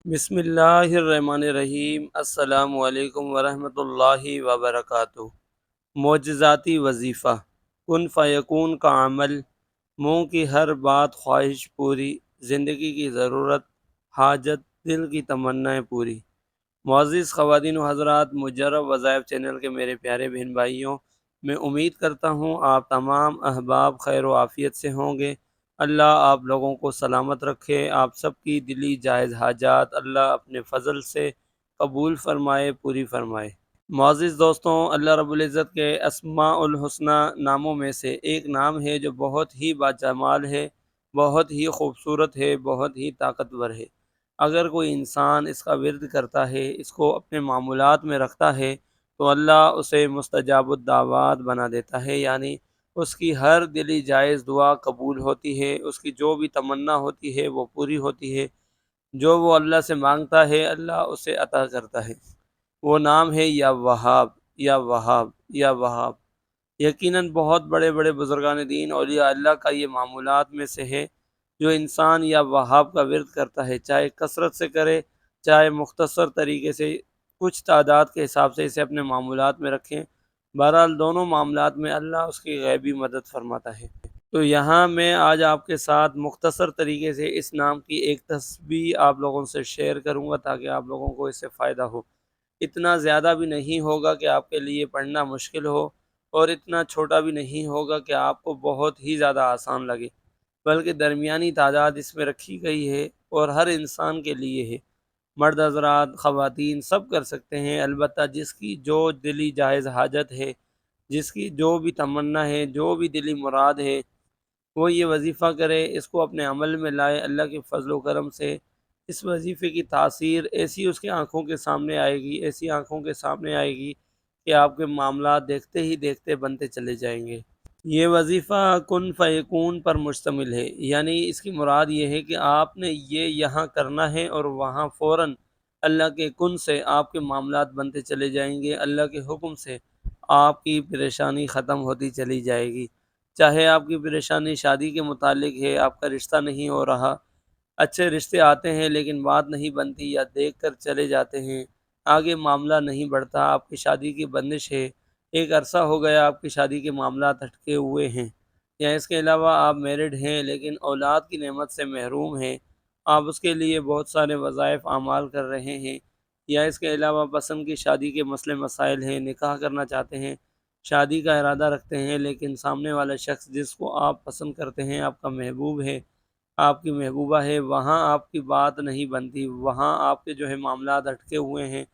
بسم اللہ الرحمن الرحیم۔ السلام علیکم ورحمۃ اللہ وبرکاتہ۔ معجزاتی وظیفہ کن فیکون کا عمل، منہ کی ہر بات خواہش پوری، زندگی کی ضرورت حاجت دل کی تمنائیں پوری۔ معزز خواتین و حضرات، مجرب وظائف چینل کے میرے پیارے بہن بھائیوں، میں امید کرتا ہوں آپ تمام احباب خیر و عافیت سے ہوں گے۔ اللہ آپ لوگوں کو سلامت رکھے، آپ سب کی دلی جائز حاجات اللہ اپنے فضل سے قبول فرمائے، پوری فرمائے۔ معزز دوستوں، اللہ رب العزت کے اسماء الحسنہ ناموں میں سے ایک نام ہے جو بہت ہی باجمال ہے، بہت ہی خوبصورت ہے، بہت ہی طاقتور ہے۔ اگر کوئی انسان اس کا ورد کرتا ہے، اس کو اپنے معمولات میں رکھتا ہے، تو اللہ اسے مستجاب الدعوات بنا دیتا ہے، یعنی اس کی ہر دلی جائز دعا قبول ہوتی ہے، اس کی جو بھی تمنا ہوتی ہے وہ پوری ہوتی ہے، جو وہ اللہ سے مانگتا ہے اللہ اسے عطا کرتا ہے۔ وہ نام ہے یا وہاب، یا وہاب، یا وہاب۔ یقیناً بہت بڑے بڑے بزرگان دین اولیاء اللہ کا یہ معمولات میں سے ہے، جو انسان یا وہاب کا ورد کرتا ہے، چاہے کثرت سے کرے، چاہے مختصر طریقے سے، کچھ تعداد کے حساب سے اسے اپنے معمولات میں رکھیں، بہرحال دونوں معاملات میں اللہ اس کی غیبی مدد فرماتا ہے۔ تو یہاں میں آج آپ کے ساتھ مختصر طریقے سے اس نام کی ایک تسبیح آپ لوگوں سے شیئر کروں گا، تاکہ آپ لوگوں کو اس سے فائدہ ہو۔ اتنا زیادہ بھی نہیں ہوگا کہ آپ کے لیے پڑھنا مشکل ہو، اور اتنا چھوٹا بھی نہیں ہوگا کہ آپ کو بہت ہی زیادہ آسان لگے، بلکہ درمیانی تعداد اس میں رکھی گئی ہے اور ہر انسان کے لیے ہے۔ مرد حضرات، خواتین سب کر سکتے ہیں، البتہ جس کی جو دلی جائز حاجت ہے، جس کی جو بھی تمنا ہے، جو بھی دلی مراد ہے، وہ یہ وظیفہ کرے، اس کو اپنے عمل میں لائے۔ اللہ کے فضل و کرم سے اس وظیفے کی تاثیر ایسی اس کی آنکھوں کے سامنے آئے گی، ایسی آنکھوں کے سامنے آئے گی کہ آپ کے معاملات دیکھتے ہی دیکھتے بنتے چلے جائیں گے۔ یہ وظیفہ کن فیکون پر مشتمل ہے، یعنی اس کی مراد یہ ہے کہ آپ نے یہ یہاں کرنا ہے اور وہاں فوراً اللہ کے کن سے آپ کے معاملات بنتے چلے جائیں گے، اللہ کے حکم سے آپ کی پریشانی ختم ہوتی چلی جائے گی۔ چاہے آپ کی پریشانی شادی کے متعلق ہے، آپ کا رشتہ نہیں ہو رہا، اچھے رشتے آتے ہیں لیکن بات نہیں بنتی یا دیکھ کر چلے جاتے ہیں، آگے معاملہ نہیں بڑھتا، آپ کی شادی کی بندش ہے، ایک عرصہ ہو گیا آپ کی شادی کے معاملات اٹکے ہوئے ہیں، یا اس کے علاوہ آپ میرڈ ہیں لیکن اولاد کی نعمت سے محروم ہیں، آپ اس کے لیے بہت سارے وظائف اعمال کر رہے ہیں، یا اس کے علاوہ پسند کی شادی کے مسئلے مسائل ہیں، نکاح کرنا چاہتے ہیں، شادی کا ارادہ رکھتے ہیں، لیکن سامنے والا شخص جس کو آپ پسند کرتے ہیں، آپ کا محبوب ہے، آپ کی محبوبہ ہے، وہاں آپ کی بات نہیں بنتی، وہاں آپ کے جو ہے معاملات اٹکے ہوئے ہیں،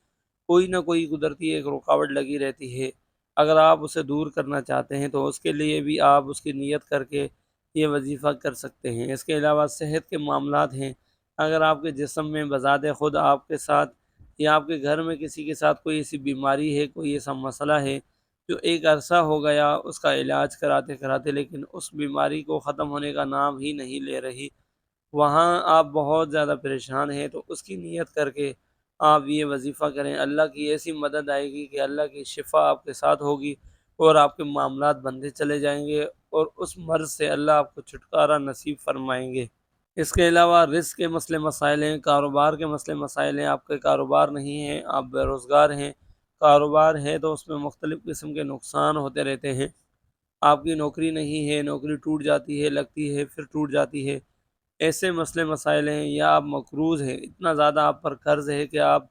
کوئی نہ کوئی قدرتی ایک رکاوٹ لگی رہتی ہے۔ اگر آپ اسے دور کرنا چاہتے ہیں تو اس کے لیے بھی آپ اس کی نیت کر کے یہ وظیفہ کر سکتے ہیں۔ اس کے علاوہ صحت کے معاملات ہیں، اگر آپ کے جسم میں بذات خود آپ کے ساتھ یا آپ کے گھر میں کسی کے ساتھ کوئی ایسی بیماری ہے، کوئی ایسا مسئلہ ہے جو ایک عرصہ ہو گیا اس کا علاج کراتے کراتے، لیکن اس بیماری کو ختم ہونے کا نام ہی نہیں لے رہی، وہاں آپ بہت زیادہ پریشان ہیں، تو اس کی نیت کر کے آپ یہ وظیفہ کریں، اللہ کی ایسی مدد آئے گی کہ اللہ کی شفا آپ کے ساتھ ہوگی اور آپ کے معاملات بنتے چلے جائیں گے، اور اس مرض سے اللہ آپ کو چھٹکارا نصیب فرمائیں گے۔ اس کے علاوہ رزق کے مسئلے مسائل ہیں، کاروبار کے مسئلے مسائل ہیں، آپ کے کاروبار نہیں ہیں، آپ بے روزگار ہیں، کاروبار ہے تو اس میں مختلف قسم کے نقصان ہوتے رہتے ہیں، آپ کی نوکری نہیں ہے، نوکری ٹوٹ جاتی ہے، لگتی ہے پھر ٹوٹ جاتی ہے، ایسے مسئلے مسائل ہیں، یا آپ مقروض ہیں، اتنا زیادہ آپ پر قرض ہے کہ آپ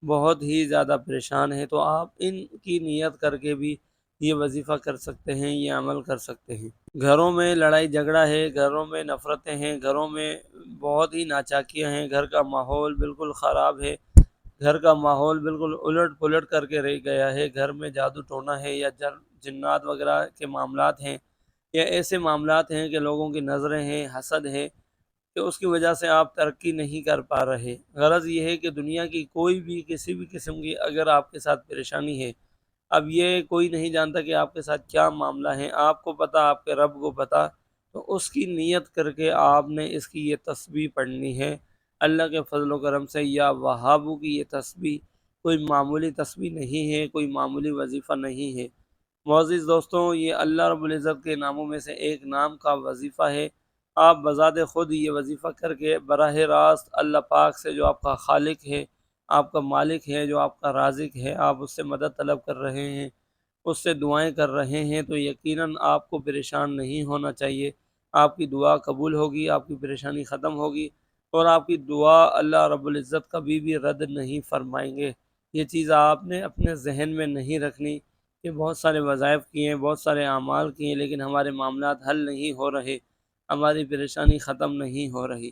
بہت ہی زیادہ پریشان ہیں، تو آپ ان کی نیت کر کے بھی یہ وظیفہ کر سکتے ہیں، یہ عمل کر سکتے ہیں۔ گھروں میں لڑائی جھگڑا ہے، گھروں میں نفرتیں ہیں، گھروں میں بہت ہی ناچاکیاں ہیں، گھر کا ماحول بالکل خراب ہے، گھر کا ماحول بالکل الٹ پلٹ کر کے رہ گیا ہے، گھر میں جادو ٹونا ہے، یا جنات وغیرہ کے معاملات ہیں، یا ایسے معاملات ہیں کہ لوگوں کی نظریں ہیں، حسد ہے، کہ اس کی وجہ سے آپ ترقی نہیں کر پا رہے۔ غرض یہ ہے کہ دنیا کی کوئی بھی کسی بھی قسم کی اگر آپ کے ساتھ پریشانی ہے، اب یہ کوئی نہیں جانتا کہ آپ کے ساتھ کیا معاملہ ہے، آپ کو پتہ، آپ کے رب کو پتہ، تو اس کی نیت کر کے آپ نے اس کی یہ تسبیح پڑھنی ہے۔ اللہ کے فضل و کرم سے یا وہابو کی یہ تسبیح کوئی معمولی تسبیح نہیں ہے، کوئی معمولی وظیفہ نہیں ہے۔ معزز دوستوں، یہ اللہ رب العزت کے ناموں میں سے ایک نام کا وظیفہ ہے، آپ بذات خود یہ وظیفہ کر کے براہ راست اللہ پاک سے، جو آپ کا خالق ہے، آپ کا مالک ہے، جو آپ کا رازق ہے، آپ اس سے مدد طلب کر رہے ہیں، اس سے دعائیں کر رہے ہیں، تو یقیناً آپ کو پریشان نہیں ہونا چاہیے۔ آپ کی دعا قبول ہوگی، آپ کی پریشانی ختم ہوگی، اور آپ کی دعا اللہ رب العزت کبھی بھی رد نہیں فرمائیں گے۔ یہ چیز آپ نے اپنے ذہن میں نہیں رکھنی کہ بہت سارے وظائف کیے ہیں، بہت سارے اعمال کیے ہیں، لیکن ہمارے معاملات حل نہیں ہو رہے، ہماری پریشانی ختم نہیں ہو رہی۔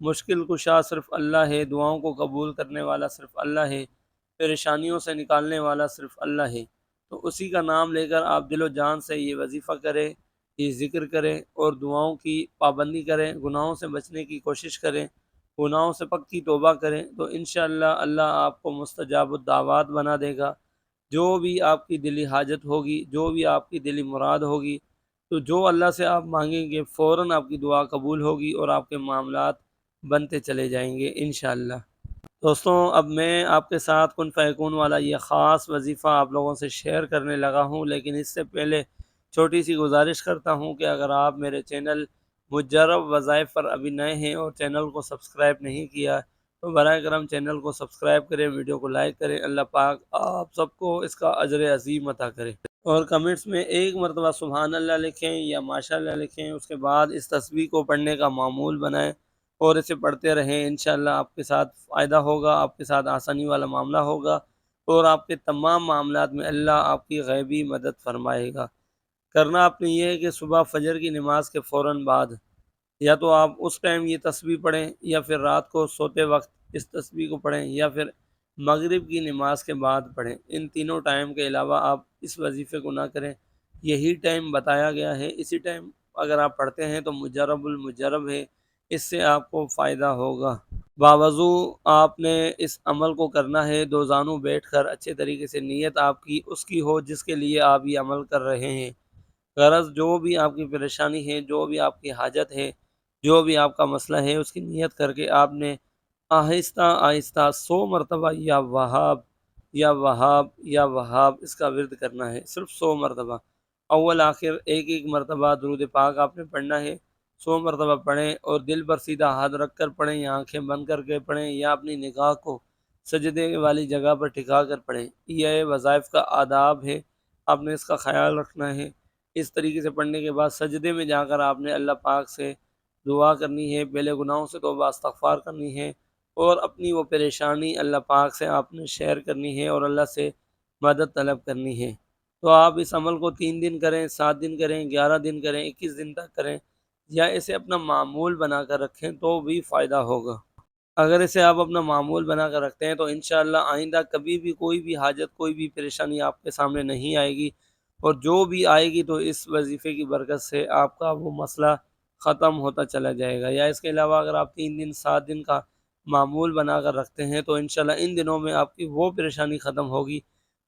مشکل کشا صرف اللہ ہے، دعاؤں کو قبول کرنے والا صرف اللہ ہے، پریشانیوں سے نکالنے والا صرف اللہ ہے۔ تو اسی کا نام لے کر آپ دل و جان سے یہ وظیفہ کریں، یہ ذکر کریں، اور دعاؤں کی پابندی کریں، گناہوں سے بچنے کی کوشش کریں، گناہوں سے پکی توبہ کریں، تو انشاءاللہ اللہ آپ کو مستجاب الدعوات بنا دے گا۔ جو بھی آپ کی دلی حاجت ہوگی، جو بھی آپ کی دلی مراد ہوگی، تو جو اللہ سے آپ مانگیں گے فوراً آپ کی دعا قبول ہوگی، اور آپ کے معاملات بنتے چلے جائیں گے انشاءاللہ۔ دوستوں، اب میں آپ کے ساتھ کن فیکون والا یہ خاص وظیفہ آپ لوگوں سے شیئر کرنے لگا ہوں، لیکن اس سے پہلے چھوٹی سی گزارش کرتا ہوں کہ اگر آپ میرے چینل مجرب وظائف پر ابھی نئے ہیں اور چینل کو سبسکرائب نہیں کیا، تو براہ کرم چینل کو سبسکرائب کریں، ویڈیو کو لائک کریں۔ اللہ پاک آپ سب کو اس کا اجر عظیم عطا کرے، اور کمنٹس میں ایک مرتبہ سبحان اللہ لکھیں یا ماشاء اللہ لکھیں۔ اس کے بعد اس تسبیح کو پڑھنے کا معمول بنائیں اور اسے پڑھتے رہیں۔ انشاءاللہ آپ کے ساتھ فائدہ ہوگا، آپ کے ساتھ آسانی والا معاملہ ہوگا، اور آپ کے تمام معاملات میں اللہ آپ کی غیبی مدد فرمائے گا۔ کرنا آپ نے یہ ہے کہ صبح فجر کی نماز کے فوراً بعد یا تو آپ اس ٹائم یہ تسبیح پڑھیں، یا پھر رات کو سوتے وقت اس تسبیح کو پڑھیں، یا پھر مغرب کی نماز کے بعد پڑھیں۔ ان تینوں ٹائم کے علاوہ آپ اس وظیفے کو نہ کریں۔ یہی ٹائم بتایا گیا ہے، اسی ٹائم اگر آپ پڑھتے ہیں تو مجرب المجرب ہے، اس سے آپ کو فائدہ ہوگا۔ باوضو آپ نے اس عمل کو کرنا ہے، دو زانو بیٹھ کر اچھے طریقے سے نیت آپ کی اس کی ہو جس کے لیے آپ یہ عمل کر رہے ہیں۔ غرض جو بھی آپ کی پریشانی ہے، جو بھی آپ کی حاجت ہے، جو بھی آپ کا مسئلہ ہے، اس کی نیت کر کے آپ نے آہستہ آہستہ 100 مرتبہ یا وہاب یا وہاب یا وہاب اس کا ورد کرنا ہے، صرف 100 مرتبہ۔ اول آخر ایک ایک مرتبہ درود پاک آپ نے پڑھنا ہے، 100 مرتبہ پڑھیں، اور دل پر سیدھا ہاتھ رکھ کر پڑھیں، یا آنکھیں بند کر کے پڑھیں، یا اپنی نگاہ کو سجدے والی جگہ پر ٹھکا کر پڑھیں۔ یہ وظائف کا آداب ہے، آپ نے اس کا خیال رکھنا ہے۔ اس طریقے سے پڑھنے کے بعد سجدے میں جا کر آپ نے اللہ پاک سے دعا کرنی ہے، پہلے گناہوں سے توبہ استغفار کرنی ہے، اور اپنی وہ پریشانی اللہ پاک سے آپ نے شیئر کرنی ہے، اور اللہ سے مدد طلب کرنی ہے۔ تو آپ اس عمل کو 3 دن کریں، 7 دن کریں، 11 دن کریں، 21 دن تک کریں، یا اسے اپنا معمول بنا کر رکھیں تو بھی فائدہ ہوگا۔ اگر اسے آپ اپنا معمول بنا کر رکھتے ہیں تو انشاءاللہ آئندہ کبھی بھی کوئی بھی حاجت، کوئی بھی پریشانی آپ کے سامنے نہیں آئے گی، اور جو بھی آئے گی تو اس وظیفے کی برکت سے آپ کا وہ مسئلہ ختم ہوتا چلا جائے گا۔ یا اس کے علاوہ اگر آپ 3 دن 7 دن کا معمول بنا کر رکھتے ہیں تو انشاءاللہ ان دنوں میں آپ کی وہ پریشانی ختم ہوگی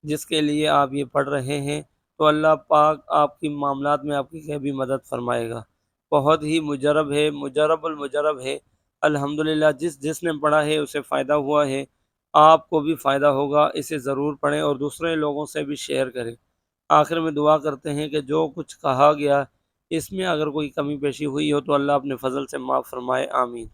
جس کے لیے آپ یہ پڑھ رہے ہیں، تو اللہ پاک آپ کی معاملات میں آپ کی غیبی مدد فرمائے گا۔ بہت ہی مجرب ہے، مجرب المجرب ہے۔ الحمدللہ جس جس نے پڑھا ہے اسے فائدہ ہوا ہے، آپ کو بھی فائدہ ہوگا۔ اسے ضرور پڑھیں اور دوسرے لوگوں سے بھی شیئر کریں۔ آخر میں دعا کرتے ہیں کہ جو کچھ کہا گیا اس میں اگر کوئی کمی پیشی ہوئی ہو تو اللہ اپنے فضل سے معاف فرمائے، آمین۔